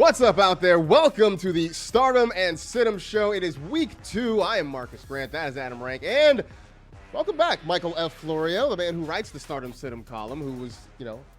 What's up out there? Welcome to the Stardom and Situm Show. It is week 2. I am Marcus Grant. That is Adam Rank. And welcome back, Michael F. Florio, the man who writes the Stardom Situm column, who was,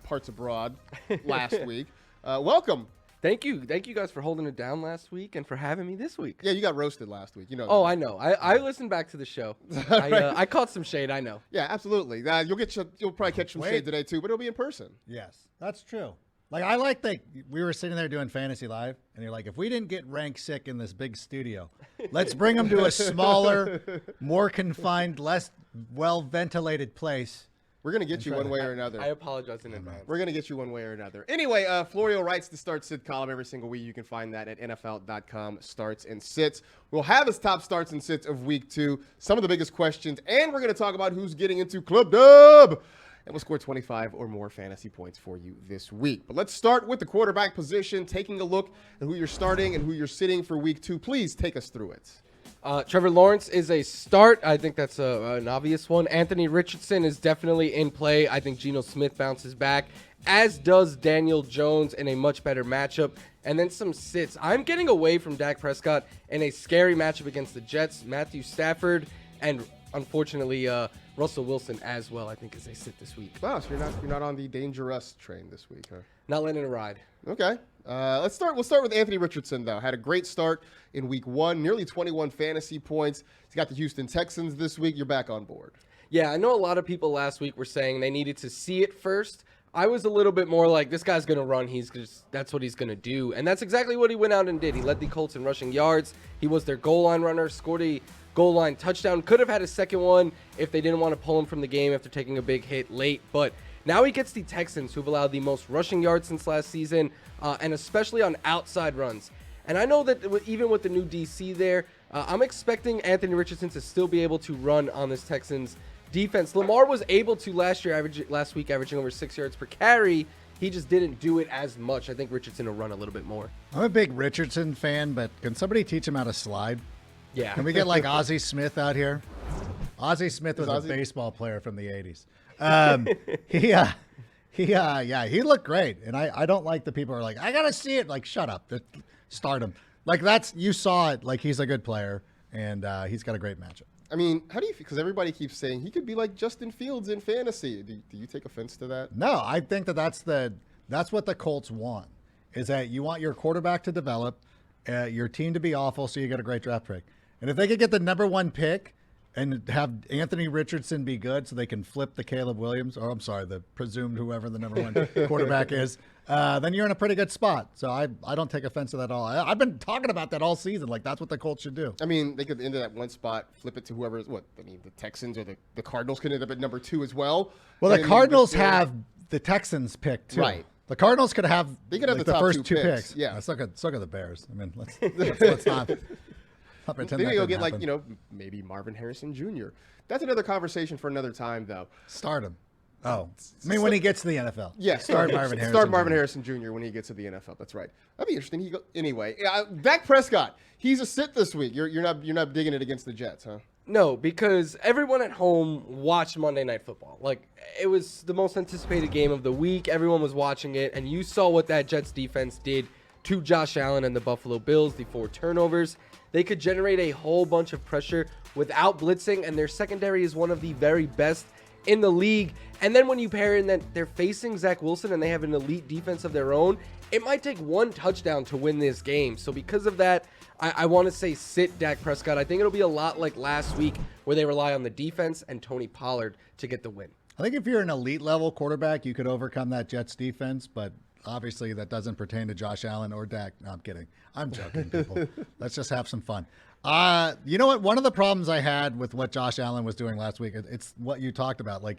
parts abroad last week. Welcome. Thank you. Thank you guys for holding it down last week and for having me this week. Yeah, you got roasted last week. Oh, I know. I listened back to the show. I caught some shade, I know. Yeah, absolutely. You'll probably catch some shade today, too, but it'll be in person. Yes, that's true. I like that we were sitting there doing Fantasy Live, and you're like, if we didn't get Rank sick in this big studio, let's bring him to a smaller, more confined, less well-ventilated place. We're going to get you one way or another. I apologize in advance. We're going to get you one way or another. Anyway, Florio writes the Start Sit column every single week. You can find that at NFL.com starts and sits. We'll have his top starts and sits of week 2, some of the biggest questions, and we're going to talk about who's getting into Club Dub. And we'll score 25 or more fantasy points for you this week. But let's start with the quarterback position, taking a look at who you're starting and who you're sitting for week 2. Please take us through it. Trevor Lawrence is a start. I think that's an obvious one. Anthony Richardson is definitely in play. I think Geno Smith bounces back, as does Daniel Jones in a much better matchup. And then some sits. I'm getting away from Dak Prescott in a scary matchup against the Jets. Matthew Stafford and, unfortunately, Russell Wilson as well, I think, is a sit this week. Wow, so you're not on the dangerous train this week, huh? Not letting it ride. Okay. We'll start with Anthony Richardson, though. Had a great start in week 1, nearly 21 fantasy points. He's got the Houston Texans this week. You're back on board. Yeah, I know a lot of people last week were saying they needed to see it first. I was a little bit more like, this guy's going to run. That's what he's going to do. And that's exactly what he went out and did. He led the Colts in rushing yards. He was their goal line runner, scored a goal line touchdown. Could have had a second one if they didn't want to pull him from the game after taking a big hit late. But now he gets the Texans, who've allowed the most rushing yards since last season, and especially on outside runs. And I know that even with the new DC there, I'm expecting Anthony Richardson to still be able to run on this Texans defense. Lamar was able to last week, averaging over 6 yards per carry. He just didn't do it as much. I think Richardson will run a little bit more. I'm a big Richardson fan, but can somebody teach him how to slide? Yeah. Can we get like Ozzie Smith out here? Ozzie Smith was a baseball player from the 80s. He looked great. And I don't like the people who are like, I got to see it. Like, shut up. Start him. Like, you saw it. Like, he's a good player, and he's got a great matchup. I mean, how do you feel? Because everybody keeps saying he could be like Justin Fields in fantasy. Do you take offense to that? No, I think that's what the Colts want, is that you want your quarterback to develop, your team to be awful, so you get a great draft pick. And if they could get the number 1 pick and have Anthony Richardson be good so they can flip the Caleb Williams, or I'm sorry, the presumed whoever the number 1 quarterback is, then you're in a pretty good spot. So I don't take offense to that at all. I've been talking about that all season. Like, that's what the Colts should do. I mean, they could end that one spot, flip it to whoever, the Texans or the Cardinals could end up at number 2 as well. Well, the Cardinals have the Texans pick too. Right. The Cardinals could have the top first 2 picks. Yeah. So could the Bears. I mean, let's not pretend Maybe that you'll didn't get happen. maybe Marvin Harrison Jr. That's another conversation for another time, though. Start him. Oh, I mean, when he gets to the NFL. Yeah, start Marvin Harrison. Start Marvin Harrison Jr. when he gets to the NFL. That's right. That'd be interesting. Anyway, Dak Prescott. He's a sit this week. You're not digging it against the Jets, huh? No, because everyone at home watched Monday Night Football. Like, it was the most anticipated game of the week. Everyone was watching it, and you saw what that Jets defense did to Josh Allen and the Buffalo Bills, the 4 turnovers. They could generate a whole bunch of pressure without blitzing, and their secondary is one of the very best in the league. And then when you pair in that they're facing Zach Wilson and they have an elite defense of their own, it might take 1 touchdown to win this game. So because of that, I want to say sit Dak Prescott. I think it'll be a lot like last week where they rely on the defense and Tony Pollard to get the win. I think if you're an elite level quarterback, you could overcome that Jets defense, but obviously that doesn't pertain to Josh Allen or Dak. No, I'm kidding. I'm joking, people. Let's just have some fun. You know what? One of the problems I had with what Josh Allen was doing last week, it's what you talked about. Like,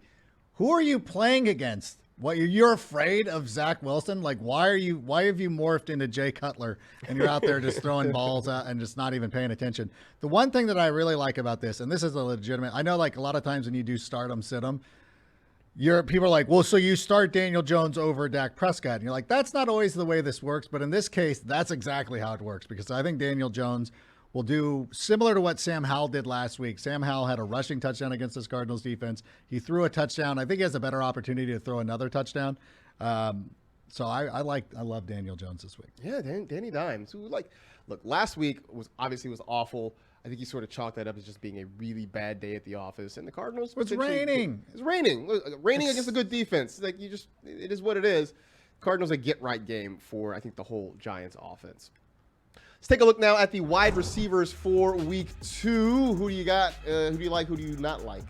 who are you playing against? What, you're afraid of Zach Wilson? Like, why have you morphed into Jay Cutler and you're out there just throwing balls out and just not even paying attention? The one thing that I really like about this, and this is a legitimate, I know like a lot of times when you do start them, sit them, people are like, well, so you start Daniel Jones over Dak Prescott. And you're like, that's not always the way this works. But in this case, that's exactly how it works, because I think Daniel Jones will do similar to what Sam Howell did last week. Sam Howell had a rushing touchdown against this Cardinals defense. He threw a touchdown. I think he has a better opportunity to throw another touchdown. So I love Daniel Jones this week. Yeah, Danny Dimes. Who look, last week was awful. I think he sort of chalked that up as just being a really bad day at the office. And the Cardinals. It's raining. It's raining. Raining against a good defense. Like it is what it is. Cardinals a get-right game for, I think, the whole Giants offense. Let's take a look now at the wide receivers for week 2. Who do you got? Who do you like? Who do you not like?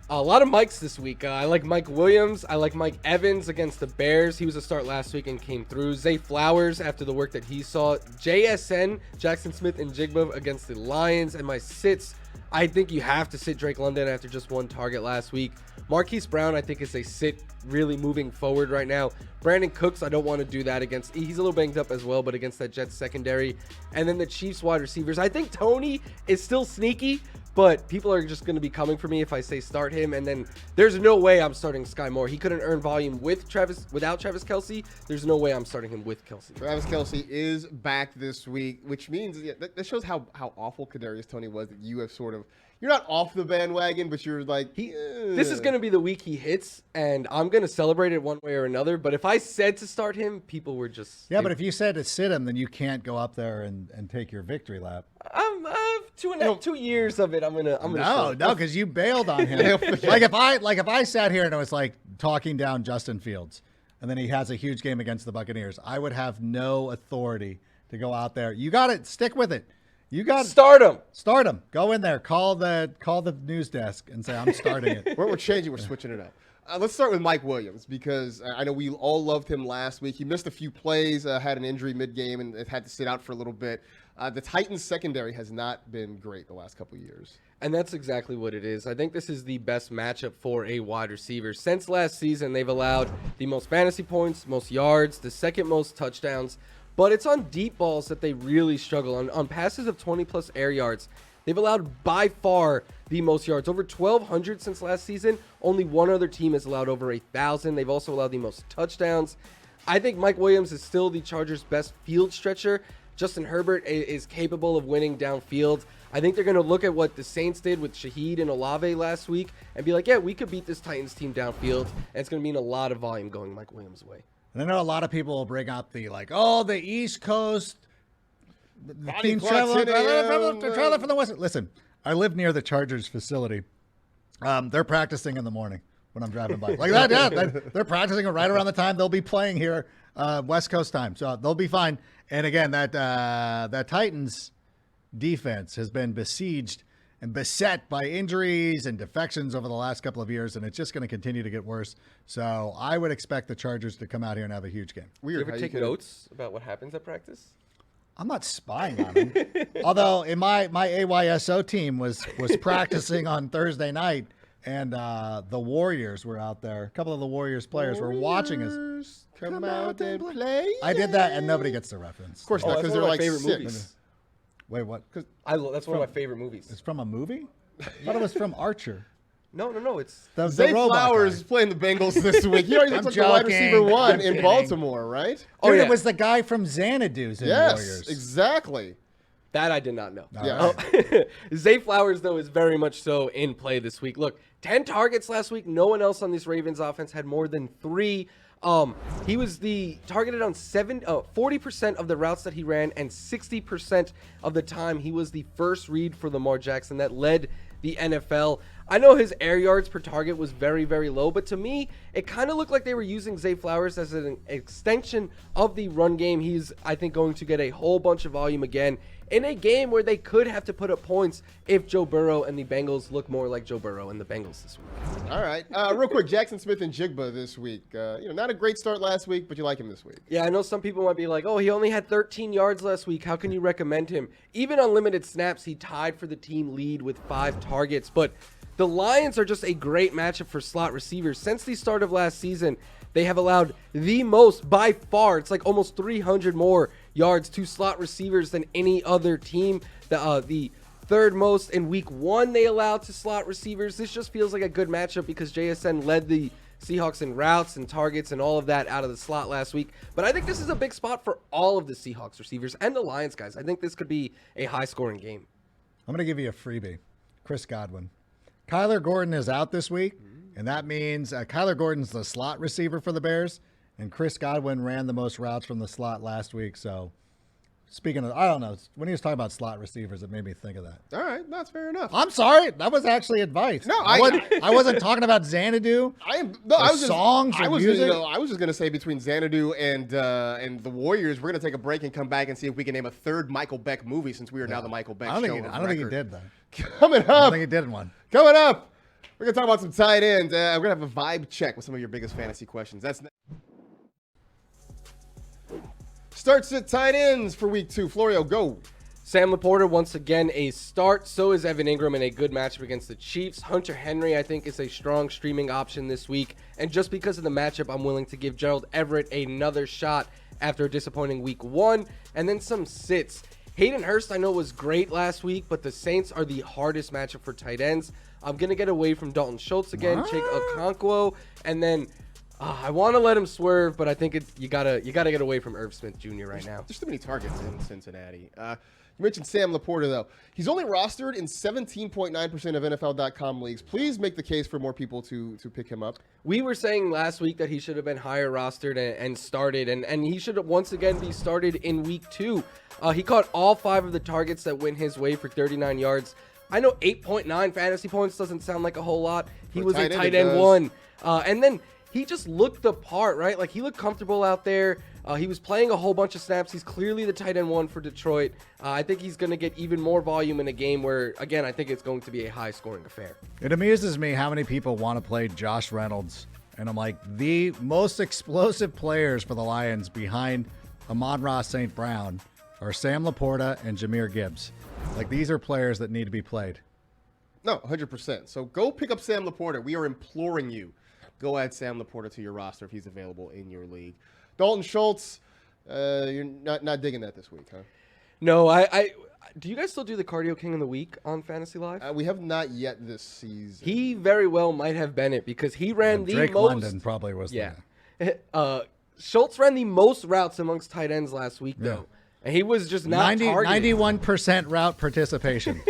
A lot of Mikes this week. I like Mike Williams. I like Mike Evans against the Bears. He was a start last week and came through. Zay Flowers after the work that he saw. JSN, Jackson Smith and Jigba against the Lions. And my sits, I think you have to sit Drake London after just one target last week. Marquise Brown, I think, is a sit really moving forward right now. Brandon Cooks, I don't want to do that against. He's a little banged up as well, but against that Jets secondary. And then the Chiefs wide receivers. I think Tony is still sneaky, but people are just going to be coming for me if I say start him. And then there's no way I'm starting Sky Moore. He couldn't earn volume without Travis Kelce. There's no way I'm starting him with Kelce. Travis Kelce is back this week, which means that shows how awful Kadarius Toney was. That you have sort of, you're not off the bandwagon, but you're like, this is going to be the week he hits, and I'm going to celebrate it one way or another. But if I said to start him, people were just but if you said to sit him, then you can't go up there and take your victory lap. 2 years of it. I'm gonna. No, because you bailed on him. like if I sat here and it was like talking down Justin Fields, and then he has a huge game against the Buccaneers, I would have no authority to go out there. You got it. Stick with it. You got start him. Start him. Go in there. Call the news desk and say I'm starting it. We're changing. We're switching it up. Let's start with Mike Williams because I know we all loved him last week. He missed a few plays, had an injury mid-game, and had to sit out for a little bit. The Titans secondary has not been great the last couple of years. And that's exactly what it is. I think this is the best matchup for a wide receiver. Since last season, they've allowed the most fantasy points, most yards, the second most touchdowns. But it's on deep balls that they really struggle. On passes of 20-plus air yards, they've allowed by far the most yards. Over 1,200 since last season. Only one other team has allowed over 1,000. They've also allowed the most touchdowns. I think Mike Williams is still the Chargers' best field stretcher. Justin Herbert is capable of winning downfield. I think they're going to look at what the Saints did with Shaheed and Olave last week and be like, yeah, we could beat this Titans team downfield. And it's going to mean a lot of volume going Mike Williams' way. And I know a lot of people will bring up the the East Coast. The team traveling from the West. Listen, I live near the Chargers facility. They're practicing in the morning when I'm driving by. Like that, yeah. They're practicing right around the time they'll be playing here, West Coast time. So they'll be fine. And again, that Titans defense has been besieged and beset by injuries and defections over the last couple of years, and it's just going to continue to get worse. So I would expect the Chargers to come out here and have a huge game. Weird. Do you ever take notes about what happens at practice? I'm not spying on them. Although in my AYSO team was practicing on Thursday night, and the Warriors were out there. A couple of the Warriors players were watching us. Come out and play. I did that, and nobody gets the reference. Of course not, because they're like favorite 6. movies. Wait, what? That's one of my favorite movies. It's from a movie? I thought it was from Archer. No. It's Zay Flowers is playing the Bengals this week. He already took the wide receiver 1 in Baltimore, right? Dude, it was the guy from Xanadu's in Warriors. Yes, exactly. That I did not know. Yeah. Zay Flowers, though, is very much so in play this week. Look, 10 targets last week. No one else on this Ravens offense had more than 3. He was targeted on 40% of the routes that he ran, and 60% of the time he was the first read for Lamar Jackson that led the NFL. I know his air yards per target was very, very low, but to me, it kind of looked like they were using Zay Flowers as an extension of the run game. He's, I think, going to get a whole bunch of volume again in a game where they could have to put up points if Joe Burrow and the Bengals look more like Joe Burrow and the Bengals this week. All right. Real quick, Jackson Smith and Jigba this week. Not a great start last week, but you like him this week. Yeah, I know some people might be like, oh, he only had 13 yards last week. How can you recommend him? Even on limited snaps, he tied for the team lead with 5 targets. But the Lions are just a great matchup for slot receivers. Since the start of last season, they have allowed the most by far. It's like almost 300 more yards to slot receivers than any other team. The third most in week 1 they allowed to slot receivers. This just feels like a good matchup because JSN led the Seahawks in routes and targets and all of that out of the slot last week. But I think this is a big spot for all of the Seahawks receivers and the Lions guys. I think this could be a high-scoring game. I'm going to give you a freebie. Chris Godwin. Kyler Gordon is out this week, and that means Kyler Gordon's the slot receiver for the Bears, and Chris Godwin ran the most routes from the slot last week. So, speaking of, I don't know, when he was talking about slot receivers, it made me think of that. All right, that's fair enough. I'm sorry, that was actually advice. No, I wasn't talking about Xanadu. I was music. I was just gonna say between Xanadu and the Warriors, we're gonna take a break and come back and see if we can name a third Michael Beck movie since we are now the Michael Beck show. I don't think he did though. Coming up, I don't think he did one. Coming up, we're gonna talk about some tight ends. We're gonna have a vibe check with some of your biggest fantasy questions. That's starts at tight ends for week 2. Florio, go. Sam Laporta, once again, a start. So is Evan Ingram in a good matchup against the Chiefs. Hunter Henry, I think, is a strong streaming option this week. And just because of the matchup, I'm willing to give Gerald Everett another shot after a disappointing week 1. And then some sits. Hayden Hurst, I know, was great last week, but the Saints are the hardest matchup for tight ends. I'm going to get away from Dalton Schultz again, Chig Okonkwo, and then I want to let him swerve, but I think you gotta get away from Irv Smith Jr. right now. There's too many targets in Cincinnati. You mentioned Sam Laporta, though. He's only rostered in 17.9% of NFL.com leagues. Please make the case for more people to pick him up. We were saying last week that he should have been higher rostered and started, and he should once again be started in week 2. He caught all 5 of the targets that went his way for 39 yards. I know 8.9 fantasy points doesn't sound like a whole lot. He was a tight end 1. And then he just looked the part, right? Like, he looked comfortable out there. He was playing a whole bunch of snaps. He's clearly the tight end 1 for Detroit. I think he's going to get even more volume in a game where, again, I think it's going to be a high-scoring affair. It amuses me how many people want to play Josh Reynolds. And I'm like, the most explosive players for the Lions behind Amon-Ra St. Brown are Sam Laporta and Jahmyr Gibbs. Like, these are players that need to be played. No, 100%. So go pick up Sam Laporta. We are imploring you. Go add Sam Laporta to your roster if he's available in your league. Dalton Schultz, you're not digging that this week, huh? No, I do you guys still do the Cardio King of the Week on Fantasy Live? We have not yet this season. He very well might have been it because he ran the Drake most. London probably was Schultz ran the most routes amongst tight ends last week, though. And he was just not targeted. 91% route participation.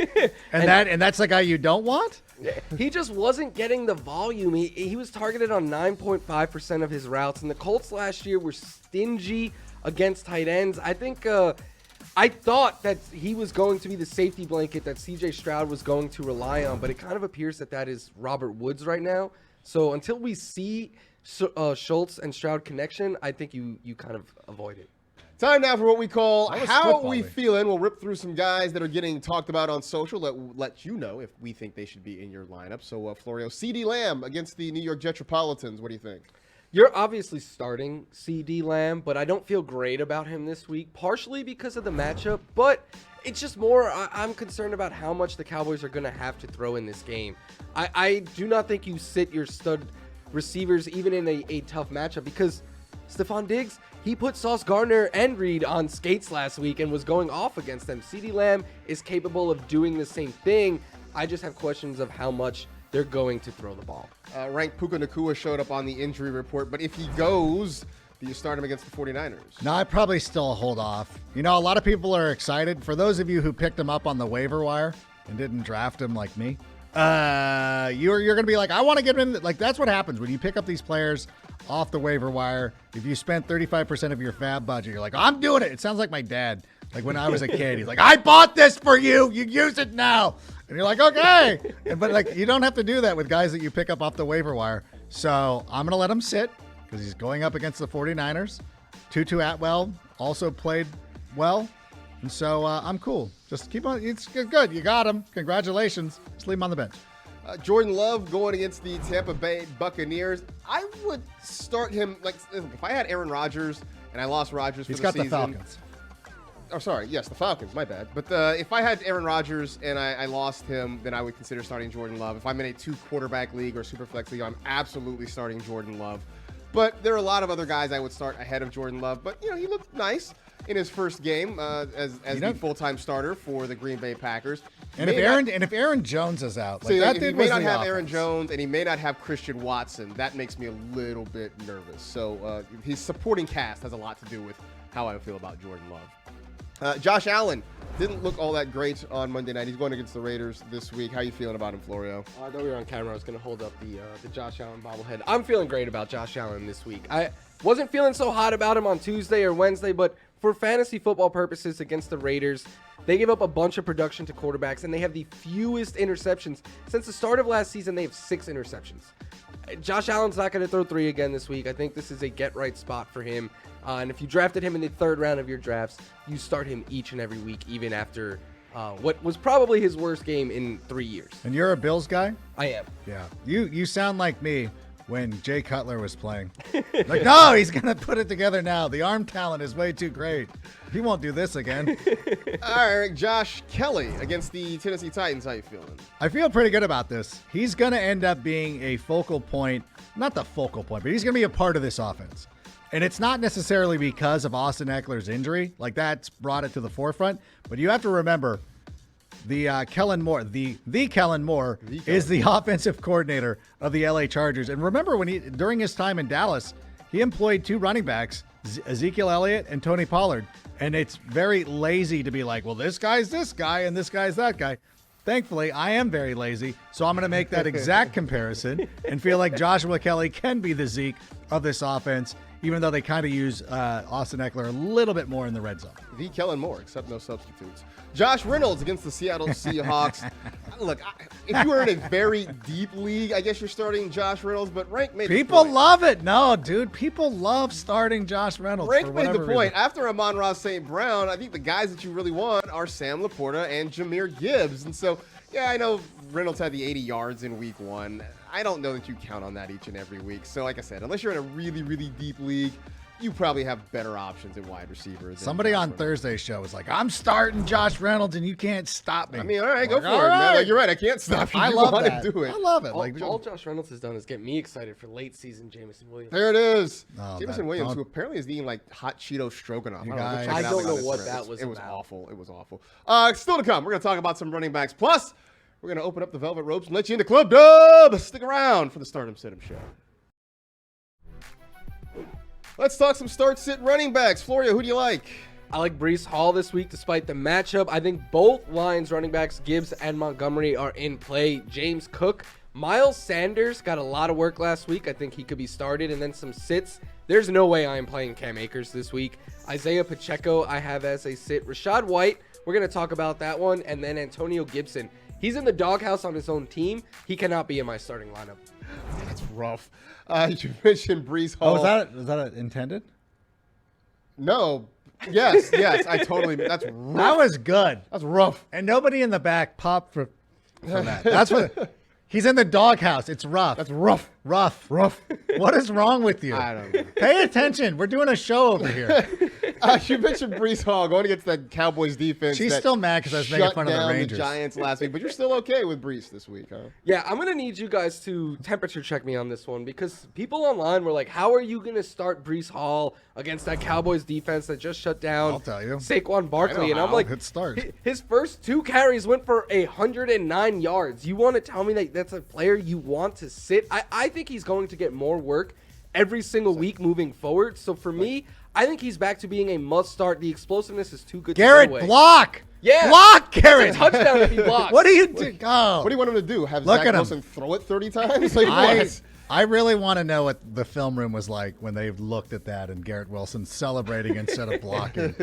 and that's the guy you don't want? He just wasn't getting the volume. He was targeted on 9.5% of his routes, and the Colts last year were stingy against tight ends. I think I thought that he was going to be the safety blanket that C.J. Stroud was going to rely on, but it kind of appears that is Robert Woods right now. So until we see Schultz and Stroud connection, I think you kind of avoid it. Time now for what we call How We Feeling. We'll rip through some guys that are getting talked about on social that will let you know if we think they should be in your lineup. So, Florio, CeeDee Lamb against the New York Jetropolitans. What do you think? You're obviously starting CeeDee Lamb, but I don't feel great about him this week, partially because of the matchup, but it's just more I'm concerned about how much the Cowboys are going to have to throw in this game. I do not think you sit your stud receivers even in a tough matchup because Stephon Diggs, he put Sauce Gardner and Reed on skates last week and was going off against them. CeeDee Lamb is capable of doing the same thing. I just have questions of how much they're going to throw the ball. Rank Puka Nacua showed up on the injury report, but if he goes, do you start him against the 49ers? No, I'd probably still hold off. You know, a lot of people are excited. For those of you who picked him up on the waiver wire and didn't draft him like me, you're going to be like, I want to get him in. Like, that's what happens when you pick up these players off the waiver wire. If you spent 35% of your fab budget, you're like, I'm doing it. It sounds like my dad. Like when I was a kid, he's like, I bought this for you. You use it now. And you're like, okay. But like, you don't have to do that with guys that you pick up off the waiver wire. So I'm going to let him sit because he's going up against the 49ers. Tutu Atwell also played well. And so I'm cool. Just keep on. It's good. You got him. Congratulations. Just leave him on the bench. Jordan Love going against the Tampa Bay Buccaneers. I would start him like if I had Aaron Rodgers and I lost Rodgers for the season. He's got the Falcons. Oh, sorry. Yes, the Falcons. My bad. But if I had Aaron Rodgers and I lost him, then I would consider starting Jordan Love. If I'm in a 2-quarterback league or super flex league, I'm absolutely starting Jordan Love. But there are a lot of other guys I would start ahead of Jordan Love. But, you know, he looked nice in his first game as the full-time starter for the Green Bay Packers. And if Aaron Jones is out, like that he may not have Aaron Jones and he may not have Christian Watson, that makes me a little bit nervous. So his supporting cast has a lot to do with how I feel about Jordan Love. Josh Allen didn't look all that great on Monday night. He's going against the Raiders this week. How you feeling about him, Florio? I thought we were on camera. I was going to hold up the Josh Allen bobblehead. I'm feeling great about Josh Allen this week. I wasn't feeling so hot about him on Tuesday or Wednesday, but for fantasy football purposes against the Raiders, they give up a bunch of production to quarterbacks, and they have the fewest interceptions. Since the start of last season, they have 6 interceptions. Josh Allen's not going to throw 3 again this week. I think this is a get-right spot for him. And if you drafted him in the 3rd round of your drafts, you start him each and every week, even after what was probably his worst game in 3 years. And you're a Bills guy? I am. Yeah. You sound like me when Jay Cutler was playing. Like, no, he's going to put it together now. The arm talent is way too great. He won't do this again. All right, Josh Kelly against the Tennessee Titans. How you feeling? I feel pretty good about this. He's going to end up being a focal point, not the focal point, but he's going to be a part of this offense. And it's not necessarily because of Austin Eckler's injury. Like, that's brought it to the forefront. But you have to remember, the Kellen Moore is the offensive coordinator of the LA Chargers. And remember when during his time in Dallas, he employed 2 running backs, Ezekiel Elliott and Tony Pollard. And it's very lazy to be like, well, this guy's this guy and this guy's that guy. Thankfully, I am very lazy, so I'm going to make that exact comparison and feel like Joshua Kelly can be the Zeke of this offense, even though they kind of use Austin Eckler a little bit more in the red zone. The Kellen Moore, except no substitutes. Josh Reynolds against the Seattle Seahawks. Look, if you were in a very deep league, I guess you're starting Josh Reynolds, but Rank made People the point. love it. No, dude, people love starting Josh Reynolds. Rank made the point. After Amon-Ra St. Brown, I think the guys that you really want are Sam Laporta and Jahmyr Gibbs. And so, yeah, I know Reynolds had the 80 yards in week 1. I don't know that you count on that each and every week. So, like I said, unless you're in a really, really deep league, you probably have better options in wide receiver. Somebody on Thursday's show was like, I'm starting Josh Reynolds and you can't stop me. I mean, all right, go for it, man. Like, you're right. I can't stop you. I love that. Do it. I love it. All Josh Reynolds has done is get me excited for late season Jameson Williams. There it is. Oh, Jameson Williams, who apparently is eating like hot Cheeto stroganoff. I don't know what that was It was about. awful. It was awful. Still to come, we're going to talk about some running backs. Plus, we're going to open up the velvet ropes and let you into Club Dub. Stick around for the Stardom Sit 'em show. Let's talk some start-sit running backs. Florio, who do you like? I like Breece Hall this week despite the matchup. I think both Lions running backs, Gibbs and Montgomery, are in play. James Cook. Miles Sanders got a lot of work last week. I think he could be started, and then some sits. There's no way I am playing Cam Akers this week. Isaiah Pacheco I have as a sit. Rashad White, we're going to talk about that one. And then Antonio Gibson. He's in the doghouse on his own team. He cannot be in my starting lineup. That's rough. You mentioned Breece Hall. Oh, was that intended? No. Yes. I totally. That's rough. That was good. That's rough. And nobody in the back popped for that. That's what. He's in the doghouse. It's rough. That's rough. Rough. What is wrong with you? I don't know. Pay attention. We're doing a show over here. You mentioned Breece Hall going against that Cowboys defense. She's still mad because I was making fun of the Rangers. The Giants last week, but you're still okay with Breece this week, huh? Yeah, I'm going to need you guys to temperature check me on this one because people online were like, how are you going to start Breece Hall against that Cowboys defense that just shut down I'll tell you. Saquon Barkley? And I'm like, good start. His first 2 carries went for 109 yards. You want to tell me that that's a player you want to sit? I think he's going to get more work every single week moving forward. So for me, I think he's back to being a must start. The explosiveness is too good Garrett, to go away. block. Yeah. Block, Garrett. It's a touchdown if he blocks. What do you do? Oh. What do you want him to do? Have Look Zach at him. Wilson throw it 30 times? Like, what? I really want to know what the film room was like when they looked at that and Garrett Wilson celebrating instead of blocking.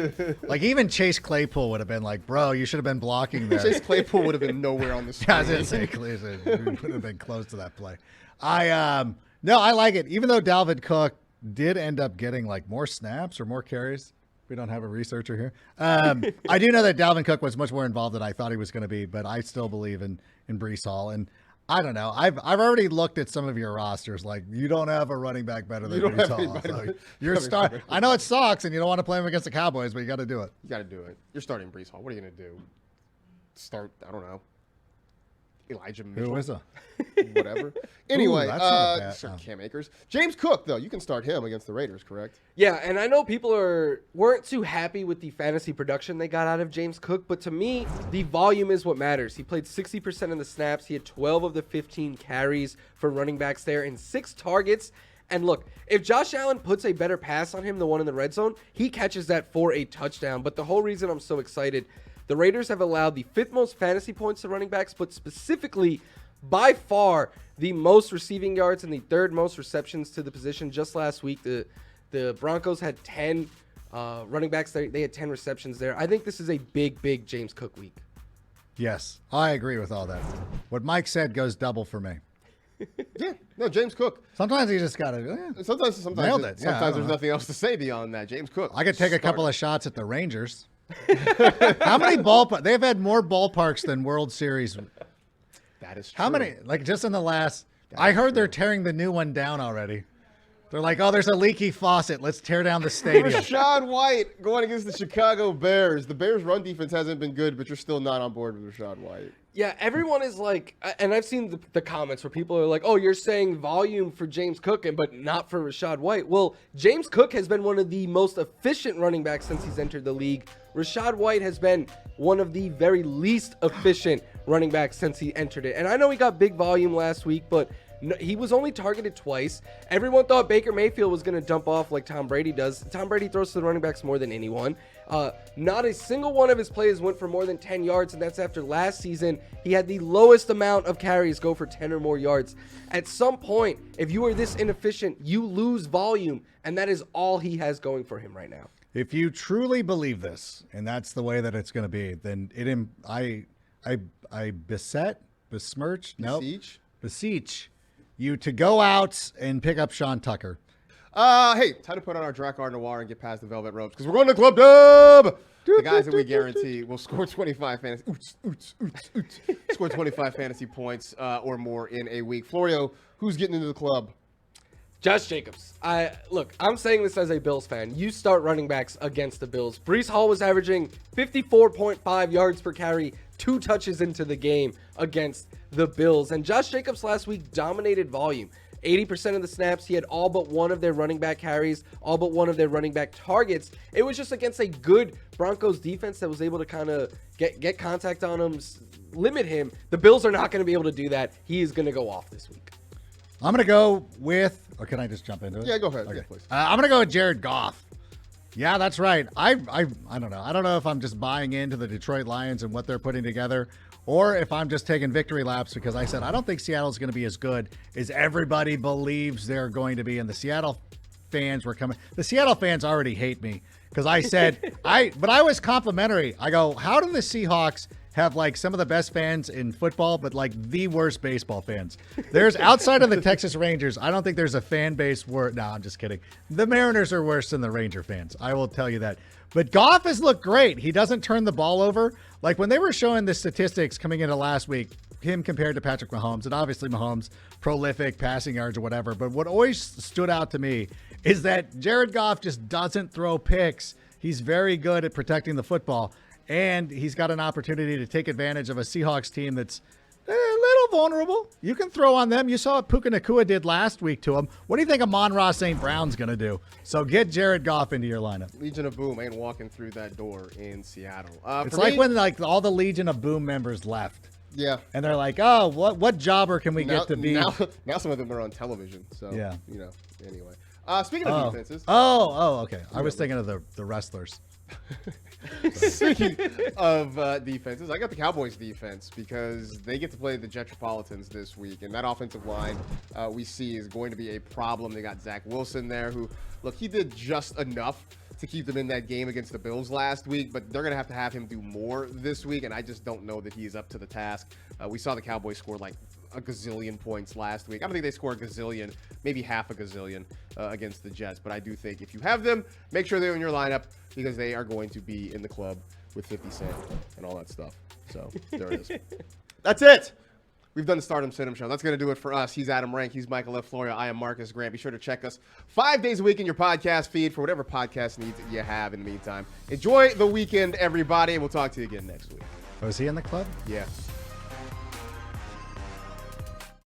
Like, even Chase Claypool would have been like, bro, you should have been blocking there. Chase Claypool would have been nowhere on the screen. I was going to say, Claypool would have been close to that play. No, I like it. Even though Dalvin Cook did end up getting like more snaps or more carries. We don't have a researcher here. I do know that Dalvin Cook was much more involved than I thought he was going to be, but I still believe in Breece Hall. And I don't know. I've already looked at some of your rosters. Like, you don't have a running back better than Breece Hall. So you're starting. I know it sucks, and you don't want to play him against the Cowboys, but you got to do it. You got to do it. You're starting Breece Hall. What are you going to do? Start, I don't know, Elijah Mitchell. Who is it? Whatever. Anyway, that's not a bad, sure, Cam Akers. James Cook, though, you can start him against the Raiders, correct? Yeah, and I know people weren't too happy with the fantasy production they got out of James Cook, but to me, the volume is what matters. He played 60% of the snaps. He had 12 of the 15 carries for running backs there and 6 targets. And look, if Josh Allen puts a better pass on him, the one in the red zone, he catches that for a touchdown. But the whole reason I'm so excited, the Raiders have allowed the 5th most fantasy points to running backs, but specifically, by far, the most receiving yards and the 3rd most receptions to the position. Just last week, the Broncos had 10 running backs. They had 10 receptions there. I think this is a big James Cook week. Yes, I agree with all that. What Mike said goes double for me. Yeah, no, James Cook. Sometimes you just got to. Sometimes Nailed it. Yeah, sometimes there's nothing else to say beyond that. James Cook. I could take a couple of shots at the Rangers. How many ballparks? They've had more ballparks than World Series. That is true. How many? Like just in the last. I heard they're tearing the new one down already. They're like, oh, there's a leaky faucet. Let's tear down the stadium. Rashad White going against the Chicago Bears. The Bears' run defense hasn't been good, but you're still not on board with Rashad White. Yeah, everyone is like, and I've seen the comments where people are like, oh, you're saying volume for James Cook, but not for Rashad White. Well, James Cook has been one of the most efficient running backs since he's entered the league. Rashad White has been one of the very least efficient running backs since he entered it. And I know he got big volume last week, but no, he was only targeted twice. Everyone thought Baker Mayfield was going to dump off like Tom Brady does. Tom Brady throws to the running backs more than anyone. Not a single one of his plays went for more than 10 yards, and that's after last season he had the lowest amount of carries go for 10 or more yards. At some point, if you are this inefficient, you lose volume, and that is all he has going for him right now. If you truly believe this, and that's the way that it's going to be, then I beseech you to go out and pick up Sean Tucker. Hey, time to put on our Drakkar Noir and get past the velvet ropes because we're going to Club Dub. The guys that we guarantee will score 25 fantasy score 25 fantasy points or more in a week. Florio, who's getting into the club? Josh Jacobs. I'm saying this as a Bills fan. You start running backs against the Bills. Breece Hall was averaging 54.5 yards per carry, 2 touches into the game against the Bills. And Josh Jacobs last week dominated volume. 80% of the snaps, he had all but one of their running back carries, all but one of their running back targets. It was just against a good Broncos defense that was able to kind of get contact on him, limit him. The Bills are not going to be able to do that. He is going to go off this week. I'm going to go with, or can I just jump into it? Yeah, go ahead. Okay. Yeah, please. I'm going to go with Jared Goff. Yeah, that's right. I don't know. I don't know if I'm just buying into the Detroit Lions and what they're putting together, or if I'm just taking victory laps because I said I don't think Seattle's going to be as good as everybody believes they're going to be. And the Seattle fans were coming. The Seattle fans already hate me because I said but I was complimentary. I go, how do the Seahawks have like some of the best fans in football, but like the worst baseball fans? There's outside of the Texas Rangers, I don't think there's a fan base where, no, I'm just kidding. The Mariners are worse than the Ranger fans. I will tell you that. But Goff has looked great. He doesn't turn the ball over. Like when they were showing the statistics coming into last week, him compared to Patrick Mahomes, and obviously Mahomes, prolific passing yards or whatever. But what always stood out to me is that Jared Goff just doesn't throw picks. He's very good at protecting the football. And he's got an opportunity to take advantage of a Seahawks team that's a little vulnerable. You can throw on them. You saw what Puka Nacua did last week to him. What do you think Amon-Ra St. Brown's going to do? So get Jared Goff into your lineup. Legion of Boom ain't walking through that door in Seattle. It's like when like all the Legion of Boom members left. Yeah. And they're like, oh, what jobber can we get to be? Now some of them are on television. So, yeah. Anyway. Speaking of defenses. Okay. I was thinking of the wrestlers. Speaking of defenses, I got the Cowboys defense because they get to play the Metropolitans this week, and that offensive line we see is going to be a problem. They got Zach Wilson there who, look, he did just enough to keep them in that game against the Bills last week, but they're going to have him do more this week, and I just don't know that he's up to the task. We saw the Cowboys score like a gazillion points last week. I don't think they scored a gazillion, maybe half a gazillion against the Jets, but I do think if you have them, make sure they're in your lineup because they are going to be in the club with 50 Cent and all that stuff. So there it is. That's it. We've done the Stardom Sit 'em Show. That's going to do it for us. He's Adam Rank. He's Michael F. Florio. I am Marcus Grant. Be sure to check us 5 days a week in your podcast feed for whatever podcast needs you have in the meantime. Enjoy the weekend, everybody, and we'll talk to you again next week. Oh, is he in the club? Yeah.